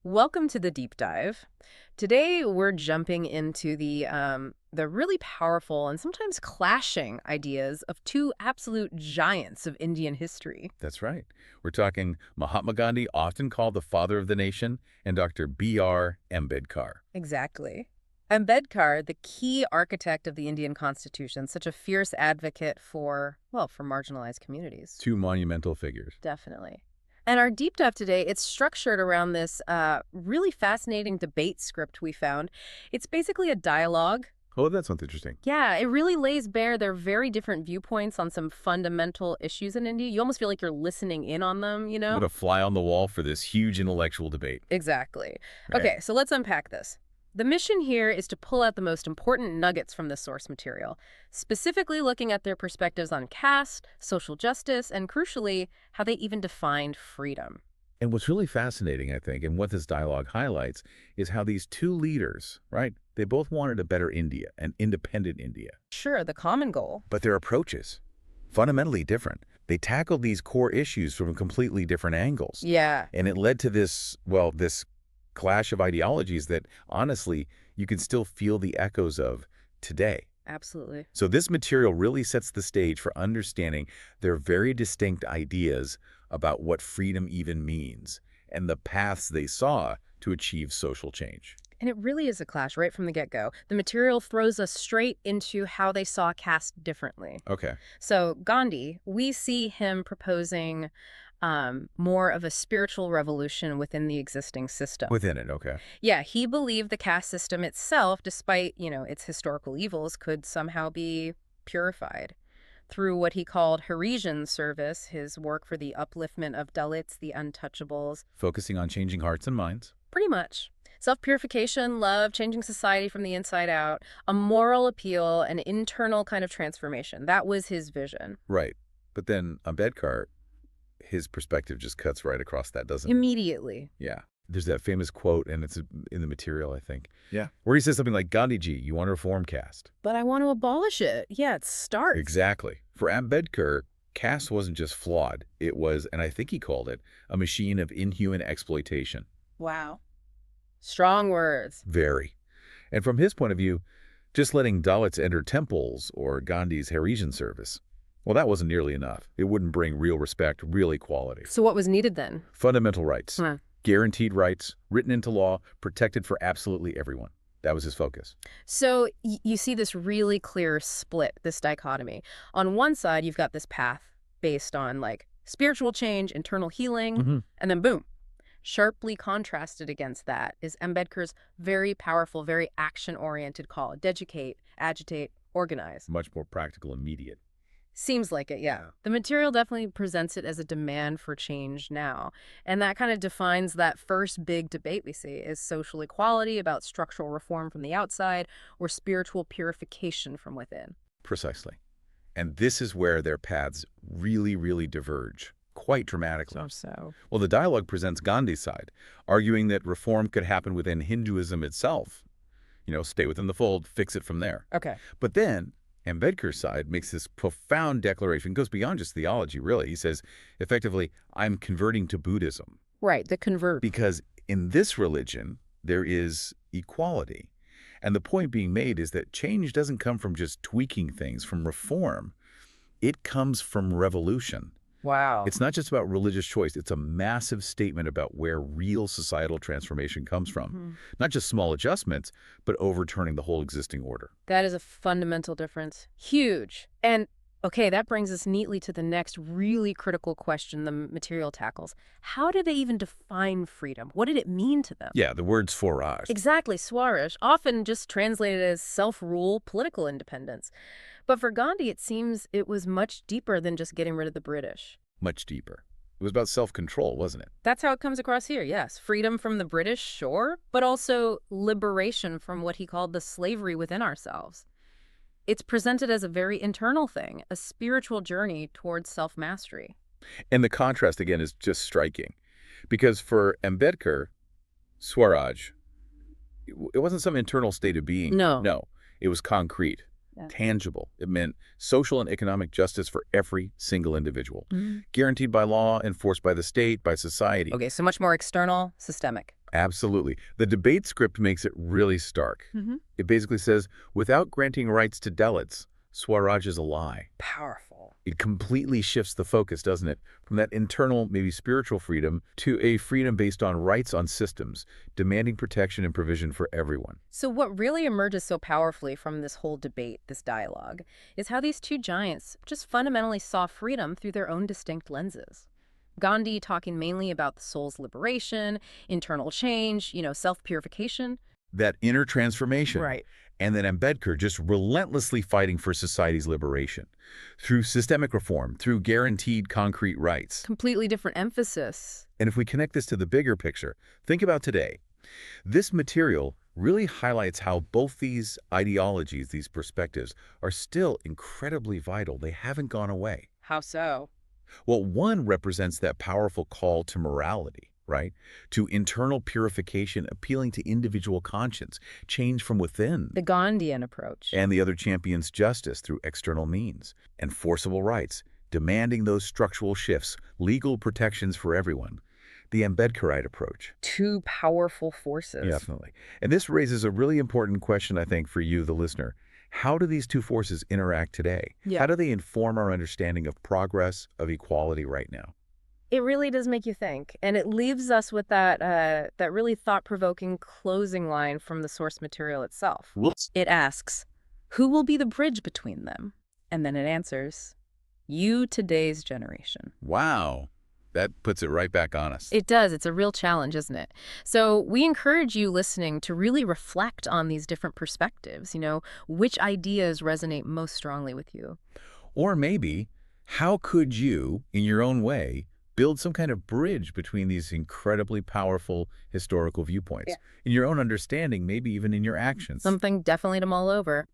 Welcome to the deep dive. Today we're jumping into the really powerful and sometimes clashing ideas of two absolute giants of Indian history. That's right. We're talking Mahatma Gandhi, often called the father of the nation, and Dr. B.R. Ambedkar. Exactly. Ambedkar, the key architect of the Indian Constitution, such a fierce advocate for, well, for marginalized communities. Two monumental figures. Definitely. And our deep dive today, it's structured around this really fascinating debate script we found. It's basically a dialogue. Oh, that sounds interesting. Yeah, it really lays bare their very different viewpoints on some fundamental issues in India. You almost feel like you're listening in on them, you know? What a fly on the wall for this huge intellectual debate. Exactly. Right. Okay, so let's unpack this. The mission here is to pull out the most important nuggets from the source material, specifically looking at their perspectives on caste, social justice, and crucially, how they even defined freedom. And what's really fascinating, I think, and what this dialogue highlights, is how these two leaders, right, they both wanted a better India, an independent India. Sure, the common goal. But their approaches, fundamentally different. They tackled these core issues from completely different angles. Yeah. And it led to this, well, this clash of ideologies that, honestly, you can still feel the echoes of today. Absolutely. So this material really sets the stage for understanding their very distinct ideas about what freedom even means and the paths they saw to achieve social change. And it really is a clash right from the get-go. The material throws us straight into how they saw caste differently. Okay. So Gandhi, we see him proposing more of a spiritual revolution within the existing system. Within it, okay. Yeah, he believed the caste system itself, despite, its historical evils, could somehow be purified through what he called Harijan service, his work for the upliftment of Dalits, the untouchables. Focusing on changing hearts and minds. Pretty much. Self-purification, love, changing society from the inside out, a moral appeal, an internal kind of transformation. That was his vision. Right. But then Ambedkar, his perspective just cuts right across that, doesn't it? Immediately. Yeah. There's that famous quote, and it's in the material, I think. Yeah. Where Where he says something like, Gandhiji, you want to reform caste. But I want to abolish it. Yeah, it starts. Exactly. For Ambedkar, caste wasn't just flawed. It was, and I think he called it, a machine of inhuman exploitation. Wow. Strong words. Very. And from his point of view, just letting Dalits enter temples or Gandhi's Harijan service, well, that wasn't nearly enough. It wouldn't bring real respect, real equality. So what was needed then? Fundamental rights. Huh. Guaranteed rights, written into law, protected for absolutely everyone. That was his focus. So you see this really clear split, this dichotomy. On one side, you've got this path based on spiritual change, internal healing, and then boom. Sharply contrasted against that is Ambedkar's very powerful, very action-oriented call. Educate, agitate, organize. Much more practical, immediate. Seems like it, yeah. The material definitely presents it as a demand for change now. And that kind of defines that first big debate we see is social equality about structural reform from the outside or spiritual purification from within. Precisely. And this is where their paths really, really diverge, quite dramatically. So. Well, the dialogue presents Gandhi's side, arguing that reform could happen within Hinduism itself. Stay within the fold, fix it from there. Okay. But then Ambedkar's side makes this profound declaration, goes beyond just theology, really. He says, effectively, I'm converting to Buddhism. Right, the convert. Because in this religion, there is equality. And the point being made is that change doesn't come from just tweaking things, from reform. It comes from revolution. Wow. It's not just about religious choice. It's a massive statement about where real societal transformation comes from. Not just small adjustments, but overturning the whole existing order. That is a fundamental difference. Huge. And, okay, that brings us neatly to the next really critical question the material tackles. How did they even define freedom? What did it mean to them? Yeah, the word Swaraj. Exactly, Swaraj, often just translated as self-rule, political independence. But for Gandhi, it seems it was much deeper than just getting rid of the British. Much deeper. It was about self-control, wasn't it? That's how it comes across here, yes. Freedom from the British, sure, but also liberation from what he called the slavery within ourselves. It's presented as a very internal thing, a spiritual journey towards self-mastery. And the contrast, again, is just striking. Because for Ambedkar, Swaraj, it wasn't some internal state of being. No. It was concrete. Tangible. It meant social and economic justice for every single individual. Guaranteed by law, enforced by the state, by society. Okay, so much more external, systemic. Absolutely. The debate script makes it really stark. Hmm. It basically says, without granting rights to Dalits, Swaraj is a lie. Powerful. It completely shifts the focus, doesn't it? From that internal, maybe spiritual freedom to a freedom based on rights on systems, demanding protection and provision for everyone. So what really emerges so powerfully from this whole debate, this dialogue, is how these two giants just fundamentally saw freedom through their own distinct lenses. Gandhi talking mainly about the soul's liberation, internal change, self-purification. That inner transformation. Right. And then Ambedkar just relentlessly fighting for society's liberation through systemic reform, through guaranteed concrete rights. Completely different emphasis. And if we connect this to the bigger picture, think about today. This material really highlights how both these ideologies, these perspectives, are still incredibly vital. They haven't gone away. How so? Well, one represents that powerful call to morality, right? To internal purification, appealing to individual conscience, change from within. The Gandhian approach. And the other champions justice through external means, and forcible rights, demanding those structural shifts, legal protections for everyone. The Ambedkarite approach. Two powerful forces. Definitely. And this raises a really important question, I think, for you, the listener. How do these two forces interact today? Yeah. How do they inform our understanding of progress, of equality right now? It really does make you think, and it leaves us with that really thought-provoking closing line from the source material itself. Whoops. It asks, who will be the bridge between them? And then it answers, you, today's generation. Wow. That puts it right back on us. It does. It's a real challenge, isn't it? So we encourage you listening to really reflect on these different perspectives, which ideas resonate most strongly with you. Or maybe, how could you, in your own way, build some kind of bridge between these incredibly powerful historical viewpoints? Yeah. In your own understanding, maybe even in your actions. Something definitely to mull over.